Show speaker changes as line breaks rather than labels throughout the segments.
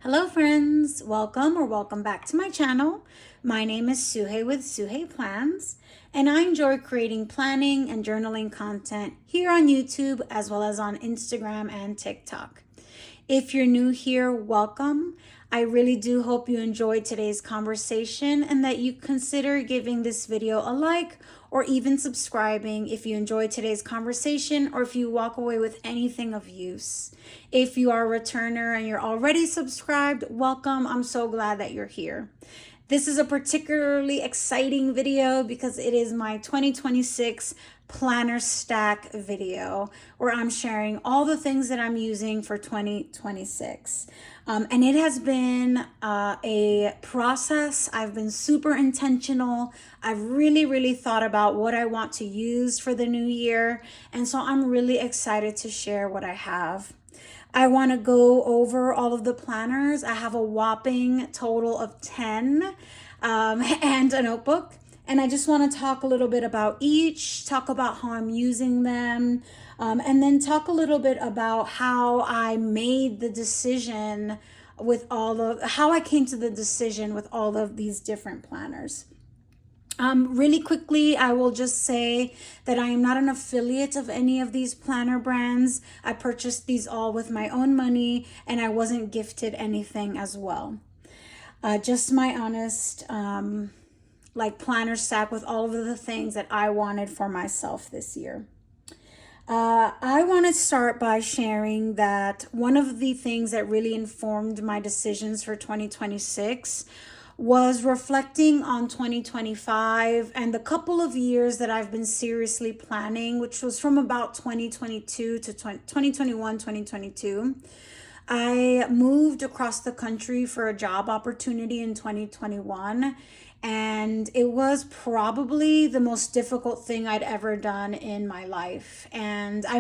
Hello friends, welcome back to my channel. My name is Suhei with Suhei Plans, and I enjoy creating planning and journaling content here on YouTube as well as on Instagram and TikTok. If you're new here, welcome. I really do hope you enjoyed today's conversation and that you consider giving this video a like or even subscribing if you enjoyed today's conversation or if you walk away with anything of use. If you are a returner and you're already subscribed, welcome. I'm so glad that you're here. This is a particularly exciting video because it is my 2026 planner stack video where I'm sharing all the things that I'm using for 2026. And it has been a process. I've been super intentional. I've really thought about what I want to use for the new year. And so I'm really excited to share what I have. I want to go over all of the planners. I have a whopping total of 10 and a notebook. And I just want to talk a little bit about each, talk about how I'm using them, and then talk a little bit about how I made the decision with how I came to the decision with all of these different planners. Really quickly, I will just say that I am not an affiliate of any of these planner brands. I purchased these all with my own money and I wasn't gifted anything as well. Just my honest planner stack with all of the things that I wanted for myself this year. I want to start by sharing that one of the things that really informed my decisions for 2026 was reflecting on 2025 and the couple of years that I've been seriously planning, which was from about 2022 to 2021, 2022. I moved across the country for a job opportunity in 2021, and it was probably the most difficult thing I'd ever done in my life. And I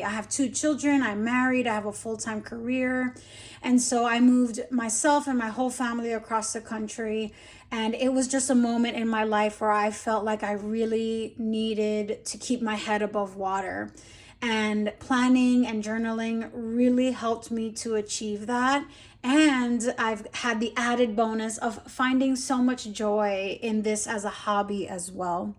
have 2 children, I'm married, I have a full-time career. And so I moved myself and my whole family across the country. And it was just a moment in my life where I felt like I really needed to keep my head above water. And planning and journaling really helped me to achieve that. And I've had the added bonus of finding so much joy in this as a hobby as well.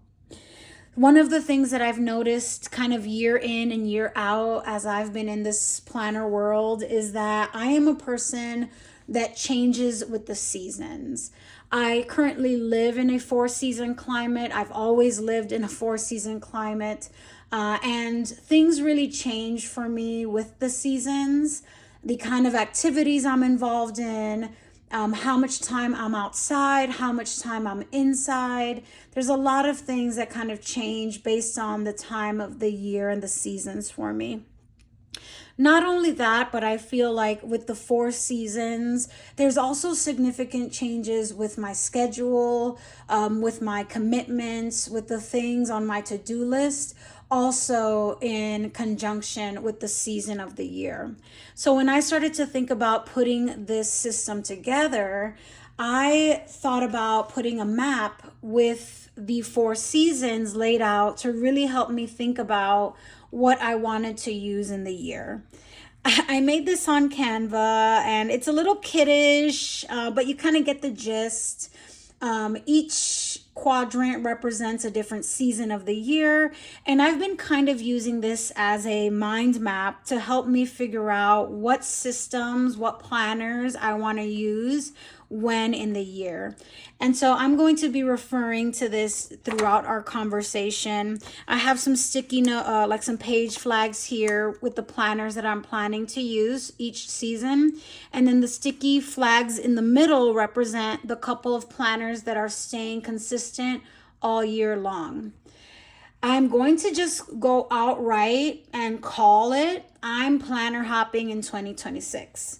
One of the things that I've noticed kind of year in and year out as I've been in this planner world is that I am a person that changes with the seasons. I currently live in a 4-season climate. I've always lived in a 4-season climate. And things really change for me with the seasons, the kind of activities I'm involved in, how much time I'm outside, how much time I'm inside. There's a lot of things that kind of change based on the time of the year and the seasons for me. Not only that, but I feel like with the 4 seasons, there's also significant changes with my schedule, with my commitments, with the things on my to-do list, also in conjunction with the season of the year. So when I started to think about putting this system together, I thought about putting a map with the 4 seasons laid out to really help me think about what I wanted to use in the year. I made this on Canva and it's a little kiddish, but you kind of get the gist. Each quadrant represents a different season of the year, and I've been kind of using this as a mind map to help me figure out what systems, what planners I want to use when in the year. And so I'm going to be referring to this throughout our conversation. I have some sticky note, like some page flags here with the planners that I'm planning to use each season. And then the sticky flags in the middle represent the couple of planners that are staying consistent all year long. I'm going to just go outright and call it, I'm planner hopping in 2026.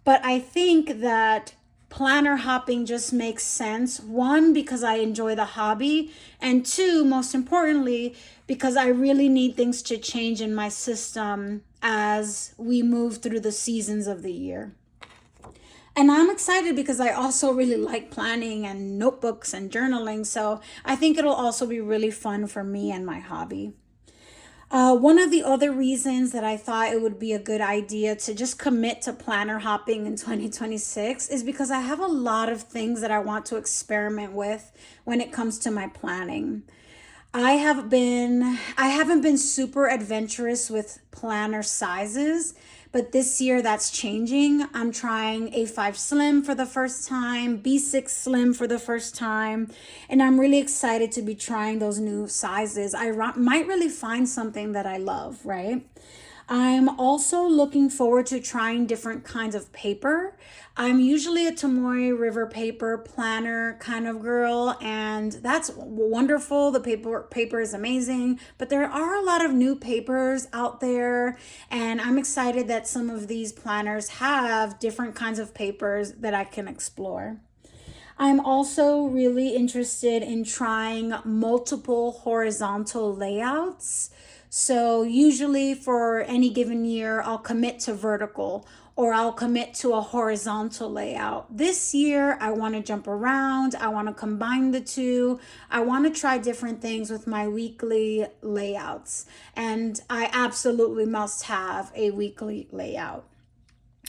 But I think that planner hopping just makes sense. 1, because I enjoy the hobby, and 2, most importantly, because I really need things to change in my system as we move through the seasons of the year. And I'm excited because I also really like planning and notebooks and journaling, so I think it'll also be really fun for me and my hobby. One of the other reasons that I thought it would be a good idea to just commit to planner hopping in 2026 is because I have a lot of things that I want to experiment with when it comes to my planning. I haven't been super adventurous with planner sizes, but this year that's changing. I'm trying A5 Slim for the first time, B6 Slim for the first time, and I'm really excited to be trying those new sizes. Might really find something that I love, right? I'm also looking forward to trying different kinds of paper. I'm usually a Tomoe River paper planner kind of girl, and that's wonderful. The paper is amazing, but there are a lot of new papers out there, and I'm excited that some of these planners have different kinds of papers that I can explore. I'm also really interested in trying multiple horizontal layouts. So usually for any given year, I'll commit to vertical or I'll commit to a horizontal layout. This year, I want to jump around. I want to combine the two. I want to try different things with my weekly layouts. And I absolutely must have a weekly layout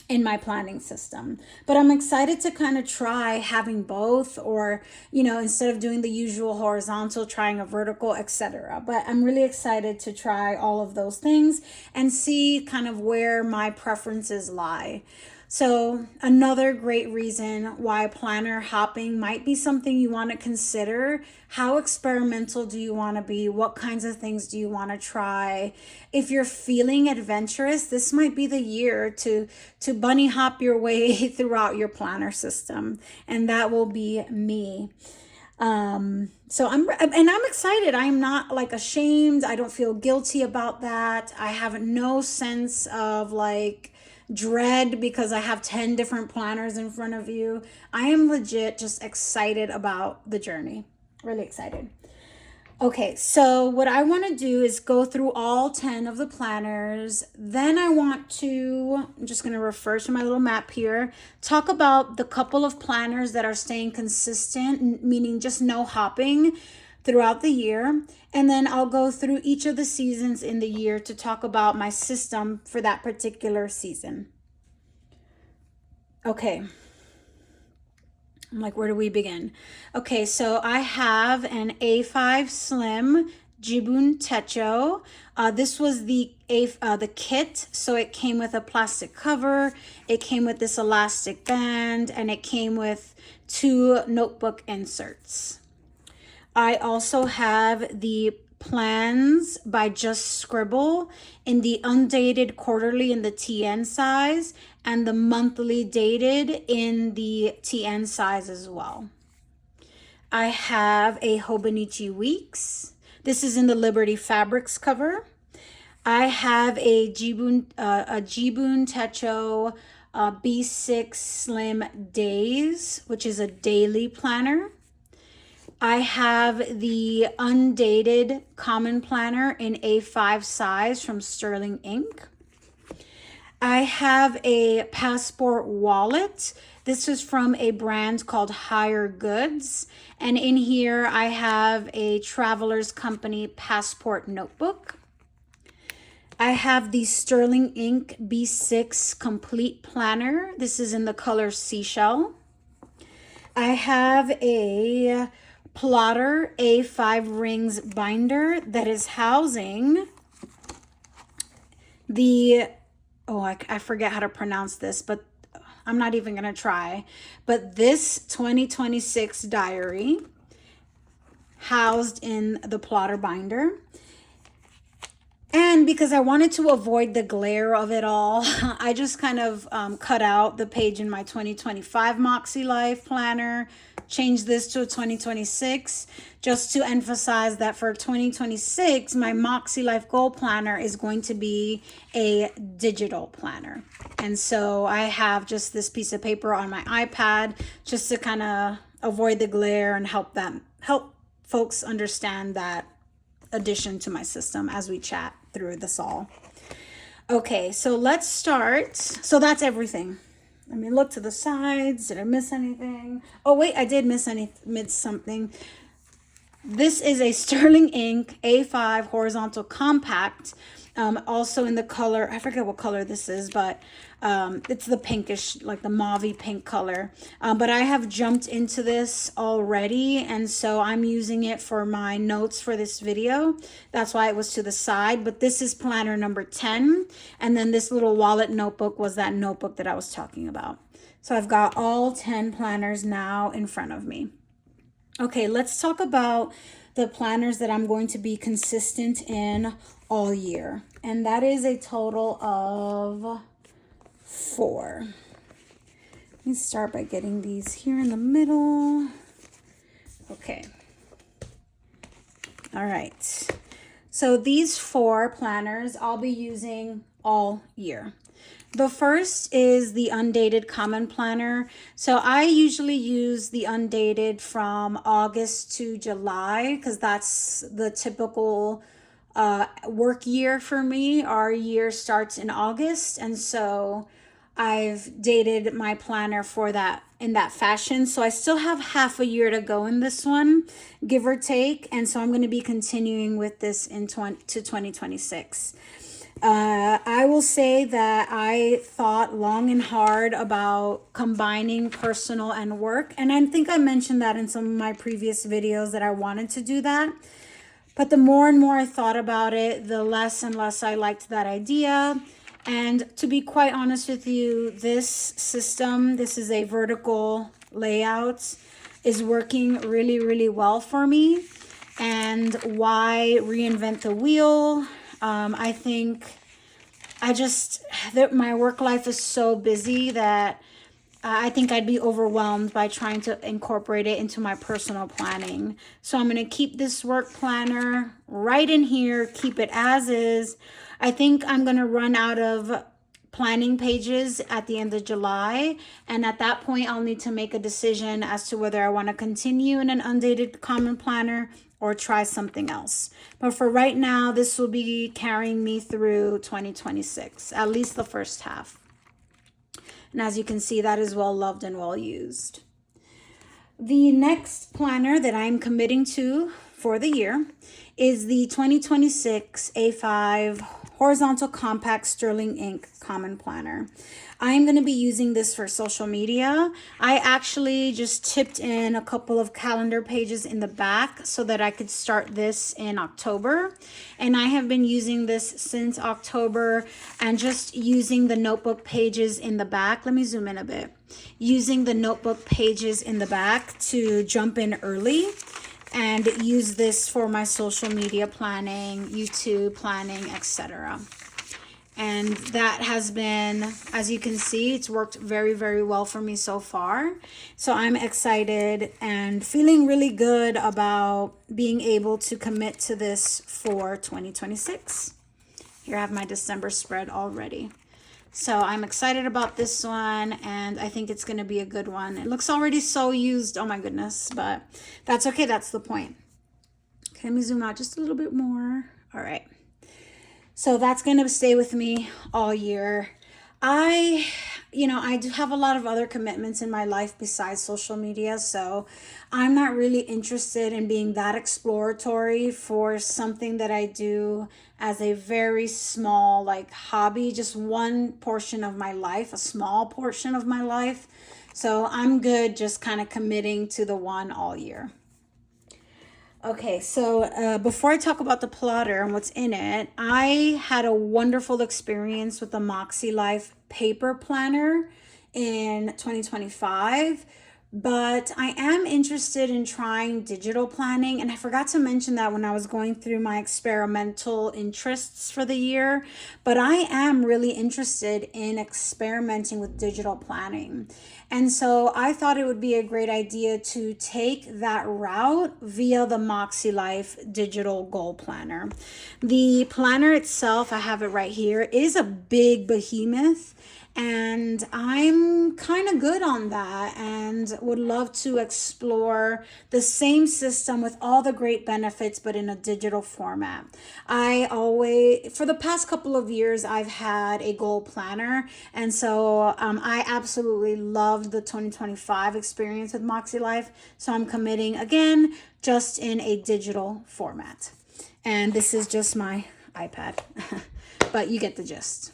in my planning system. But I'm excited to kind of try having both, or instead of doing the usual horizontal, trying a vertical, etc. But I'm really excited to try all of those things and see kind of where my preferences lie. So another great reason why planner hopping might be something you want to consider. How experimental do you want to be? What kinds of things do you want to try? If you're feeling adventurous, this might be the year to bunny hop your way throughout your planner system. And that will be me. So I'm excited. I'm not like ashamed. I don't feel guilty about that. I have no sense of like dread because I have 10 different planners in front of you. I am legit just excited about the journey. Really excited. Okay, so what I want to do is go through all 10 of the planners. Then I'm just going to refer to my little map here, talk about the couple of planners that are staying consistent, meaning just no hopping throughout the year. And then I'll go through each of the seasons in the year to talk about my system for that particular season. Okay. I'm like, where do we begin? Okay, so I have an A5 Slim Jibun Techo. This was the kit, so it came with a plastic cover, it came with this elastic band, and it came with 2 notebook inserts. I also have the plans by Just Scribble in the undated quarterly in the TN size and the monthly dated in the TN size as well. I have a Hobonichi Weeks. This is in the Liberty Fabrics cover. I have a Jibun Techo B6 Slim Days, which is a daily planner. I have the undated common planner in A5 size from Sterling Ink. I have a passport wallet. This is from a brand called Higher Goods. And in here I have a Traveler's Company passport notebook. I have the Sterling Ink B6 complete planner. This is in the color Seashell. I have a Plotter A5 rings binder that is housing the, I forget how to pronounce this, but I'm not even going to try. But this 2026 diary housed in the Plotter binder. And because I wanted to avoid the glare of it all, I just kind of cut out the page in my 2025 Moxie Life planner, changed this to a 2026, just to emphasize that for 2026, my Moxie Life Goal Planner is going to be a digital planner. And so I have just this piece of paper on my iPad just to kind of avoid the glare and help folks understand that addition to my system as we chat through this all. Okay, so let's start. So that's everything. Let me look to the sides. Did I miss anything? Oh wait, I did miss something. This is a Sterling Ink A5 horizontal compact, also in the color, I forget what color this is, but it's the pinkish, like the mauve pink color. But I have jumped into this already, and so I'm using it for my notes for this video. That's why it was to the side, but this is planner number 10. And then this little wallet notebook was that notebook that I was talking about. So I've got all 10 planners now in front of me. Okay, let's talk about the planners that I'm going to be consistent in all year. And that is a total of 4. Let me start by getting these here in the middle. Okay. All right. So these 4 planners I'll be using all year. The first is the undated common planner. So I usually use the undated from August to July because that's the typical work year for me. Our year starts in August, and so I've dated my planner for that in that fashion. So I still have half a year to go in this one, give or take, and so I'm going to be continuing with this to 2026. I will say that I thought long and hard about combining personal and work. And I think I mentioned that in some of my previous videos that I wanted to do that. But the more and more I thought about it, the less and less I liked that idea. And to be quite honest with you, this system, this is a vertical layout, is working really, really well for me. And why reinvent the wheel? I think my work life is so busy that I think I'd be overwhelmed by trying to incorporate it into my personal planning. So I'm going to keep this work planner right in here, keep it as is. I think I'm going to run out of planning pages at the end of July. And at that point, I'll need to make a decision as to whether I want to continue in an undated common planner or try something else. But for right now, this will be carrying me through 2026, at least the first half. And as you can see, that is well loved and well used. The next planner that I'm committing to for the year is the 2026 A5 horizontal compact Sterling Ink common planner. I am going to be using this for social media. I actually just tipped in a couple of calendar pages in the back so that I could start this in October. And I have been using this since October and just using the notebook pages in the back. Let me zoom in a bit. Using the notebook pages in the back to jump in early and use this for my social media planning, YouTube planning, etc. And that has been, as you can see, it's worked very, very well for me so far. So I'm excited and feeling really good about being able to commit to this for 2026. Here I have my December spread already. So I'm excited about this one, and I think it's going to be a good one. It looks already so used. Oh my goodness, but that's okay. That's the point. Okay, let me zoom out just a little bit more. All right. So that's going to stay with me all year. I do have a lot of other commitments in my life besides social media, so I'm not really interested in being that exploratory for something that I do as a very small hobby, just one portion of my life, a small portion of my life. So I'm good just kind of committing to the one all year. Okay, so before I talk about the plotter and what's in it, I had a wonderful experience with the Moxie Life paper planner in 2025, but I am interested in trying digital planning. And I forgot to mention that when I was going through my experimental interests for the year, but I am really interested in experimenting with digital planning. And so I thought it would be a great idea to take that route via the Moxie Life digital goal planner. The planner itself, I have it right here, is a big behemoth. And I'm kind of good on that and would love to explore the same system with all the great benefits, but in a digital format. For the past couple of years, I've had a goal planner. And so I absolutely loved the 2025 experience with Moxie Life. So I'm committing again, just in a digital format. And this is just my iPad, but you get the gist.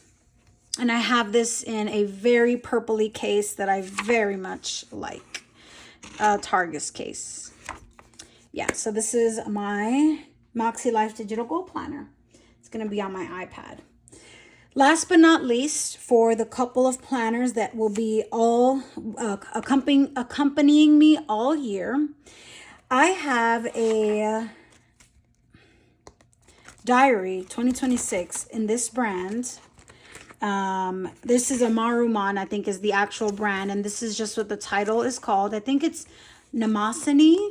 And I have this in a very purpley case that I very much like, a Targus case. Yeah, so this is my Moxie Life Digital Goal Planner. It's going to be on my iPad. Last but not least, for the couple of planners that will be all accompanying me all year, I have a diary 2026 in this brand. This is a Maruman, I think is the actual brand, and this is just what the title is called. I think it's Namasani.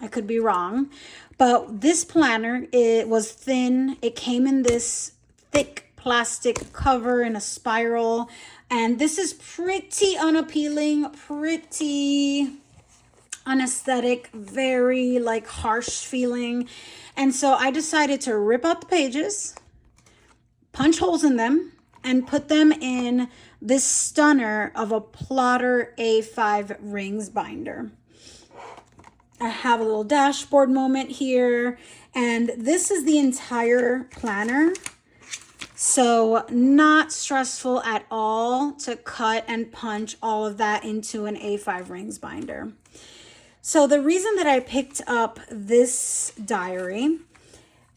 I could be wrong, but this planner, it was thin. It came in this thick plastic cover in a spiral, and this is pretty unappealing, pretty unaesthetic, very like harsh feeling. And so I decided to rip out the pages, punch holes in them, and put them in this stunner of a Plotter A5 rings binder. I have a little dashboard moment here, and this is the entire planner. So not stressful at all to cut and punch all of that into an A5 rings binder. So the reason that I picked up this diary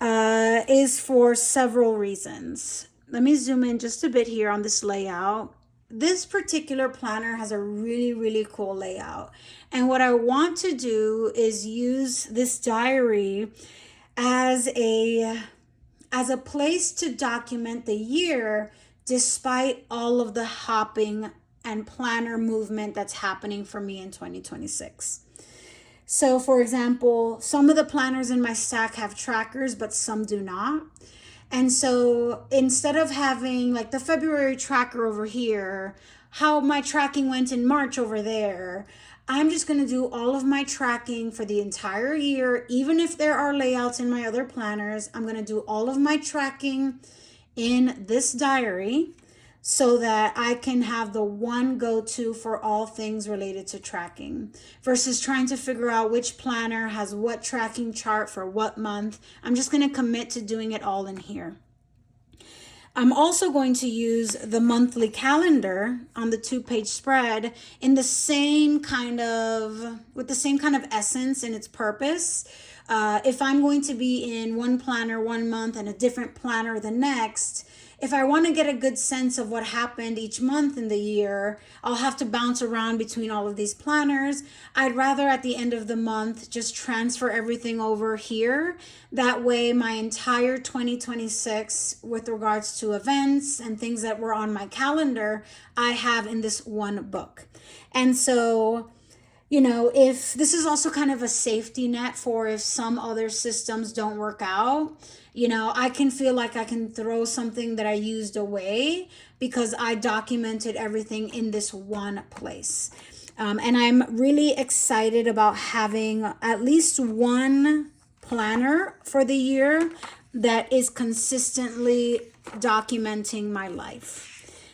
is for several reasons. Let me zoom in just a bit here on this layout. This particular planner has a really, really cool layout. And what I want to do is use this diary as a place to document the year despite all of the hopping and planner movement that's happening for me in 2026. So for example, some of the planners in my stack have trackers, but some do not. And so instead of having like the February tracker over here, how my tracking went in March over there, I'm just going to do all of my tracking for the entire year. Even if there are layouts in my other planners, I'm going to do all of my tracking in this diary so that I can have the one go-to for all things related to tracking versus trying to figure out which planner has what tracking chart for what month. I'm just going to commit to doing it all in here. I'm also going to use the monthly calendar on the 2-page spread in the same kind of, with the same kind of essence and its purpose. If I'm going to be in one planner one month and a different planner the next, if I want to get a good sense of what happened each month in the year, I'll have to bounce around between all of these planners. I'd rather at the end of the month just transfer everything over here. That way my entire 2026 with regards to events and things that were on my calendar, I have in this one book. And so, you know, if this is also kind of a safety net for if some other systems don't work out, you know, I can feel like I can throw something that I used away because I documented everything in this one place. And I'm really excited about having at least one planner for the year that is consistently documenting my life.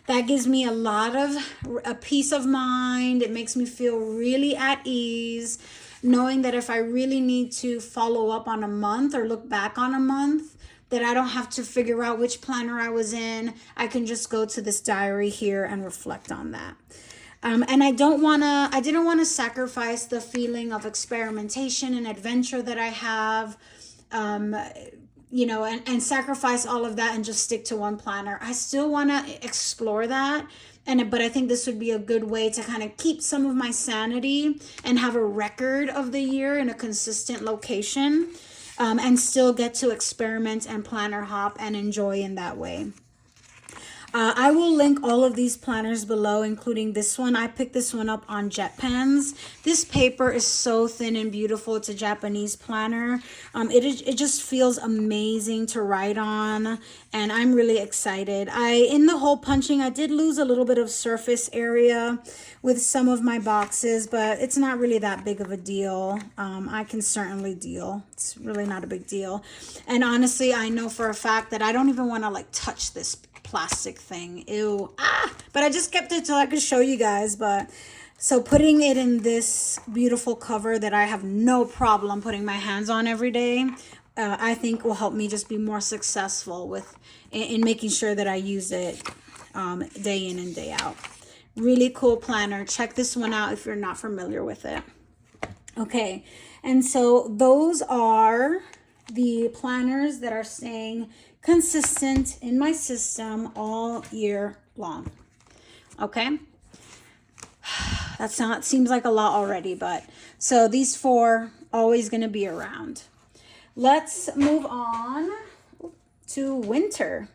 That gives me a peace of mind. It makes me feel really at ease, knowing that if I really need to follow up on a month or look back on a month, that I don't have to figure out which planner I was in. I can just go to this diary here and reflect on that. And I didn't want to sacrifice the feeling of experimentation and adventure that I have, you know, and sacrifice all of that and just stick to one planner. I still want to explore that. But I think this would be a good way to kind of keep some of my sanity and have a record of the year in a consistent location, and still get to experiment and planner hop and enjoy in that way. I will link all of these planners below, including this one. I picked this one up on Jet Pens. This paper is so thin and beautiful. It's a Japanese planner. It just feels amazing to write on, and I'm really excited. In the hole punching, I did lose a little bit of surface area with some of my boxes, but it's not really that big of a deal. I can certainly deal. It's really not a big deal. And honestly, I know for a fact that I don't even want to like touch this plastic thing. Ew. But I just kept it till I could show you guys. But so putting it in this beautiful cover that I have no problem putting my hands on every day, I think will help me just be more successful in making sure that I use it day in and day out. Really cool planner. Check this one out if you're not familiar with it. Okay, and so those are the planners that are staying consistent in my system all year long. Okay, seems like a lot already, but so these 4 always going to be around. Let's move on to winter.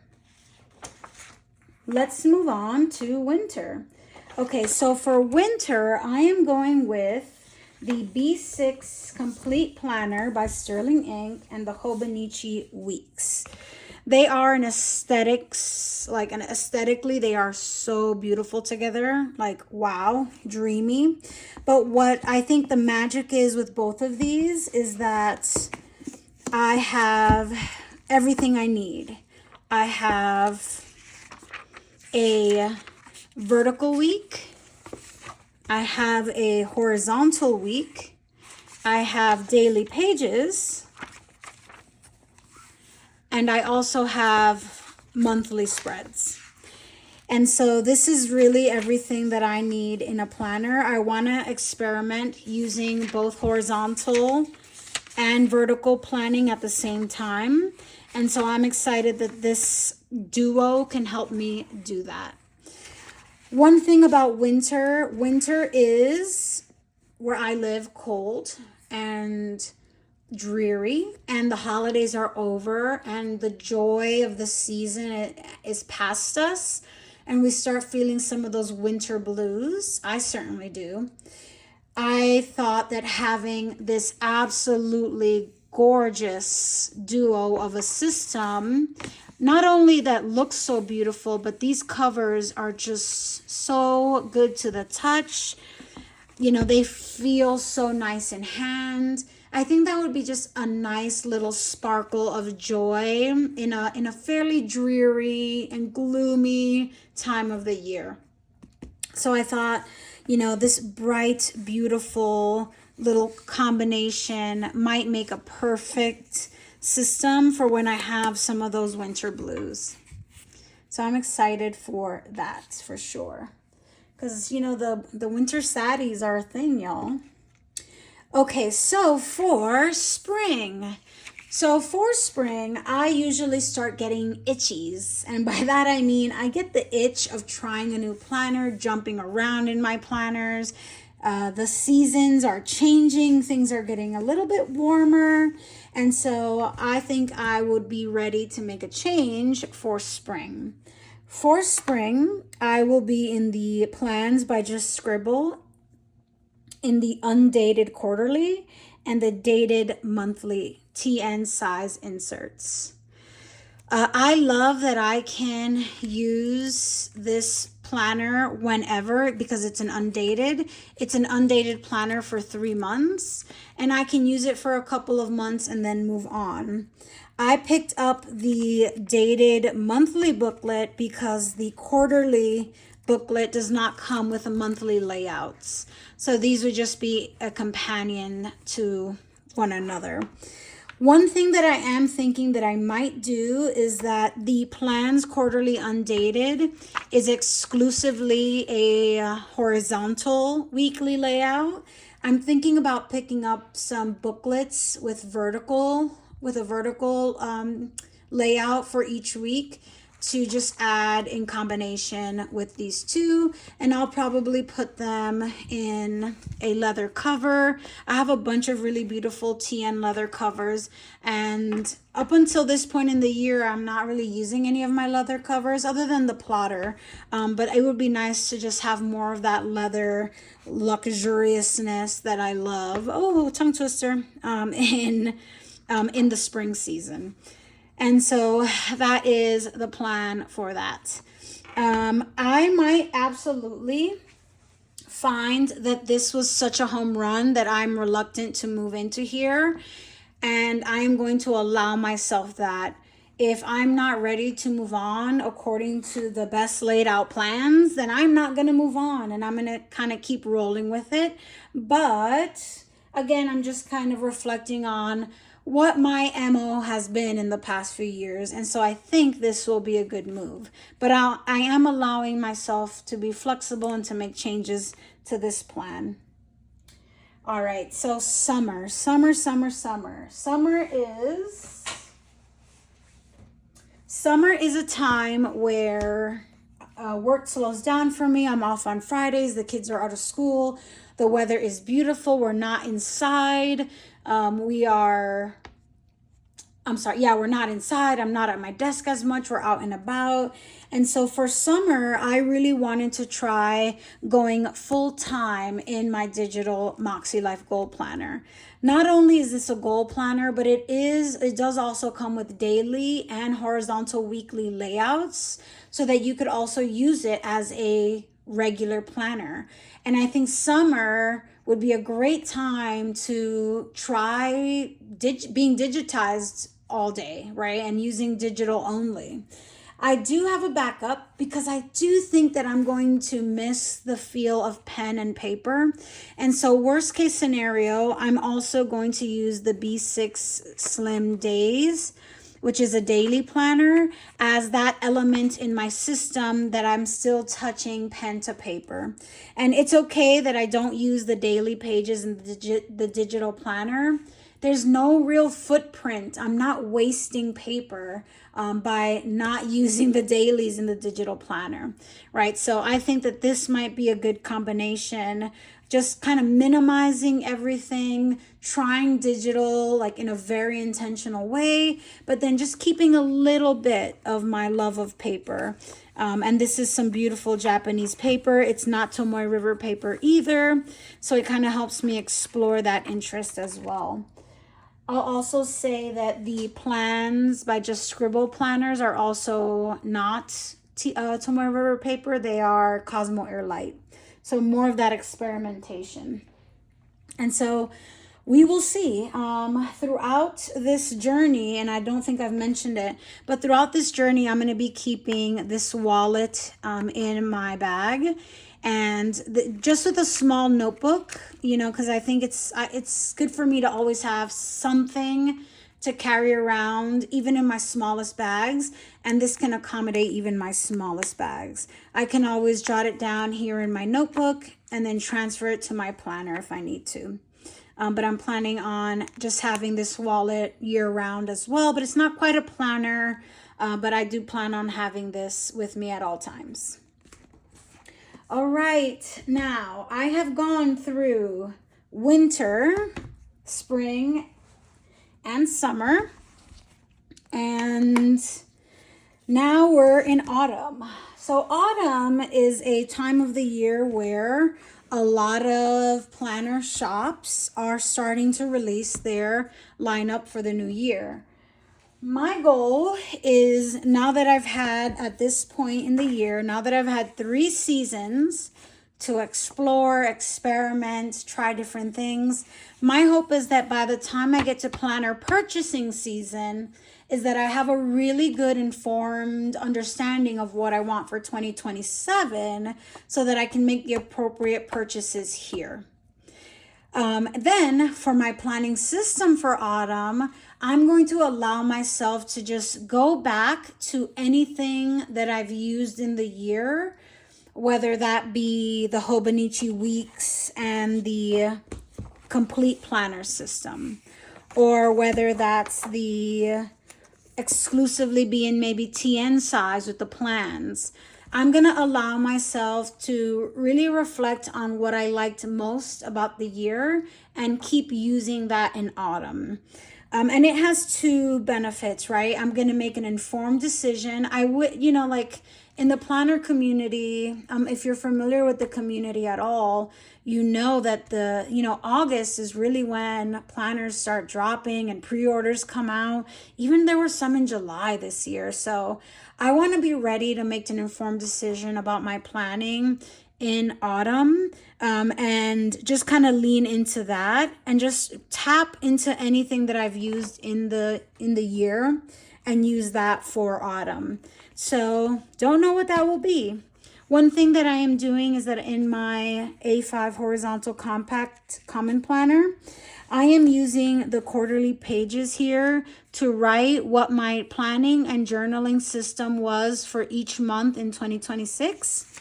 Okay, so for winter, I am going with the B6 Complete Planner by Sterling Ink and the Hobonichi Weeks. They are aesthetically, they are so beautiful together. Like, wow, dreamy. But what I think the magic is with both of these is that I have everything I need. I have a vertical week. I have a horizontal week. I have daily pages. And I also have monthly spreads. And so this is really everything that I need in a planner. I want to experiment using both horizontal and vertical planning at the same time. And so I'm excited that this duo can help me do that. One thing about winter is where I live cold and dreary, and the holidays are over and the joy of the season is past us, and we start feeling some of those winter blues. I certainly do. I thought that having this absolutely gorgeous duo of a system, not only that looks so beautiful, but these covers are just so good to the touch. You know, they feel so nice in hand. I think that would be just a nice little sparkle of joy in a fairly dreary and gloomy time of the year. So I thought, you know, this bright, beautiful little combination might make a perfect system for when I have some of those winter blues. So I'm excited for that for sure. Because, you know, the winter saddies are a thing, y'all. Okay, so for spring. I usually start getting itchies. And by that I mean I get the itch of trying a new planner, jumping around in my planners. The seasons are changing. Things are getting a little bit warmer. And so I think I would be ready to make a change for spring. For spring, I will be in the Plans by Just Scribble in the undated quarterly and the dated monthly TN size inserts. I love that I can use this planner whenever because it's an undated. It's an undated planner for 3 months, and I can use it for a couple of months and then move on. I picked up the dated monthly booklet because the quarterly booklet does not come with a monthly layouts. So these would just be a companion to one another. One thing that I am thinking that I might do is that the Plans Quarterly Undated is exclusively a horizontal weekly layout. I'm thinking about picking up some booklets with a vertical layout for each week. to just add in combination with these two, and I'll probably put them in a leather cover. I have a bunch of really beautiful TN leather covers, and up until this point in the year I'm not really using any of my leather covers other than the plotter, but it would be nice to just have more of that leather luxuriousness that I love, oh, tongue twister, in the spring season. And so that is the plan for that. I might absolutely find that this was such a home run that I'm reluctant to move into here. And I am going to allow myself that. If I'm not ready to move on according to the best laid out plans, then I'm not going to move on, and I'm going to kind of keep rolling with it. But again, I'm just kind of reflecting on what my MO has been in the past few years. And so I think this will be a good move. But I am allowing myself to be flexible and to make changes to this plan. All right, so summer. Summer is a time where work slows down for me. I'm off on Fridays. The kids are out of school. The weather is beautiful. We're not inside. We're not inside. I'm not at my desk as much. We're out and about. And so for summer, I really wanted to try going full time in my digital Moxie Life Goal Planner. Not only is this a goal planner, but it does also come with daily and horizontal weekly layouts so that you could also use it as a regular planner. And I think summer would be a great time to try being digitized all day, right? And using digital only. I do have a backup because I do think that I'm going to miss the feel of pen and paper. And so worst case scenario, I'm also going to use the B6 Slim Days, which is a daily planner, as that element in my system that I'm still touching pen to paper. And it's okay that I don't use the daily pages in the digital planner. There's no real footprint. I'm not wasting paper by not using the dailies in the digital planner, right? So I think that this might be a good combination, just kind of minimizing everything, trying digital like in a very intentional way, but then just keeping a little bit of my love of paper. And this is some beautiful Japanese paper. It's not Tomoe River paper either. So it kind of helps me explore that interest as well. I'll also say that the plans by Just Scribble planners are also not Tomoe River paper. They are Cosmo Air Light. So more of that experimentation. And so we will see throughout this journey, and I don't think I've mentioned it, but throughout this journey, I'm going to be keeping this wallet in my bag. And just with a small notebook, because I think it's good for me to always have something to carry around, even in my smallest bags. And this can accommodate even my smallest bags. I can always jot it down here in my notebook and then transfer it to my planner if I need to. But I'm planning on just having this wallet year round as well. But it's not quite a planner, but I do plan on having this with me at all times. All right, now I have gone through winter, spring, and summer, and now we're in autumn. So autumn is a time of the year where a lot of planner shops are starting to release their lineup for the new year. My goal is, now that I've had, at this point in the year, now that I've had 3 seasons to explore, experiment, try different things, my hope is that by the time I get to planner purchasing season, is that I have a really good informed understanding of what I want for 2027 so that I can make the appropriate purchases here. Then for my planning system for autumn, I'm going to allow myself to just go back to anything that I've used in the year, whether that be the Hobonichi weeks and the complete planner system, or whether that's the exclusively be in maybe TN size with the plans. I'm going to allow myself to really reflect on what I liked most about the year and keep using that in autumn. And it has two benefits, right? I'm going to make an informed decision. I would, like in the planner community, if you're familiar with the community at all, you know that August is really when planners start dropping and pre-orders come out. Even there were some in July this year. So I want to be ready to make an informed decision about my planning in autumn, and just kind of lean into that and just tap into anything that I've used in the year and use that for autumn. So don't know what that will be. One thing that I am doing is that in my A5 horizontal compact common planner, I am using the quarterly pages here to write what my planning and journaling system was for each month in 2026.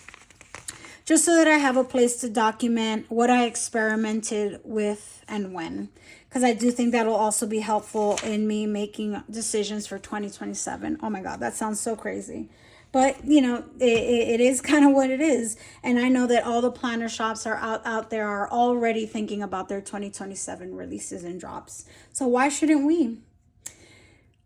Just so that I have a place to document what I experimented with and when. Because I do think that'll also be helpful in me making decisions for 2027. Oh my God, that sounds so crazy. But, it is kind of what it is. And I know that all the planner shops are out there are already thinking about their 2027 releases and drops. So why shouldn't we?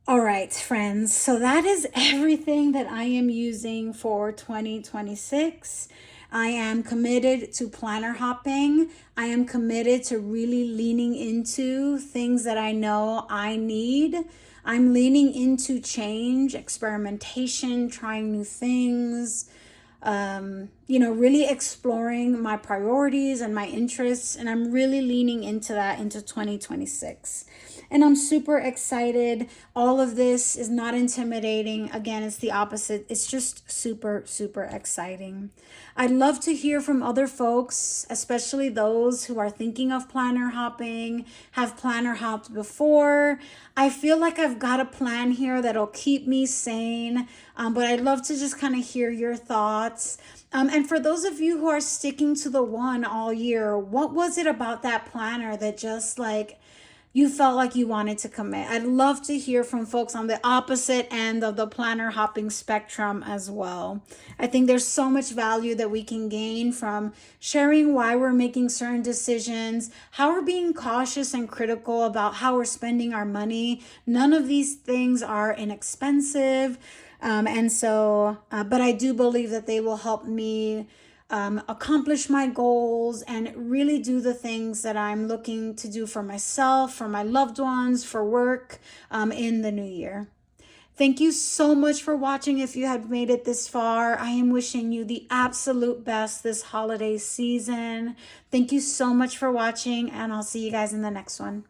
All right, friends. So that is everything that I am using for 2026. I am committed to planner hopping. I am committed to really leaning into things that I know I need. I'm leaning into change, experimentation, trying new things, really exploring my priorities and my interests. And I'm really leaning into that into 2026. And I'm super excited. All of this is not intimidating. Again, it's the opposite. It's just super, super exciting. I'd love to hear from other folks, especially those who are thinking of planner hopping, have planner hopped before. I feel like I've got a plan here that'll keep me sane, but I'd love to just kind of hear your thoughts. And for those of you who are sticking to the one all year, what was it about that planner that just you felt like you wanted to commit? I'd love to hear from folks on the opposite end of the planner hopping spectrum as well. I think there's so much value that we can gain from sharing why we're making certain decisions, how we're being cautious and critical about how we're spending our money. None of these things are inexpensive. But I do believe that they will help me accomplish my goals and really do the things that I'm looking to do for myself, for my loved ones, for work in the new year. Thank you so much for watching. If you have made it this far, I am wishing you the absolute best this holiday season. Thank you so much for watching, and I'll see you guys in the next one.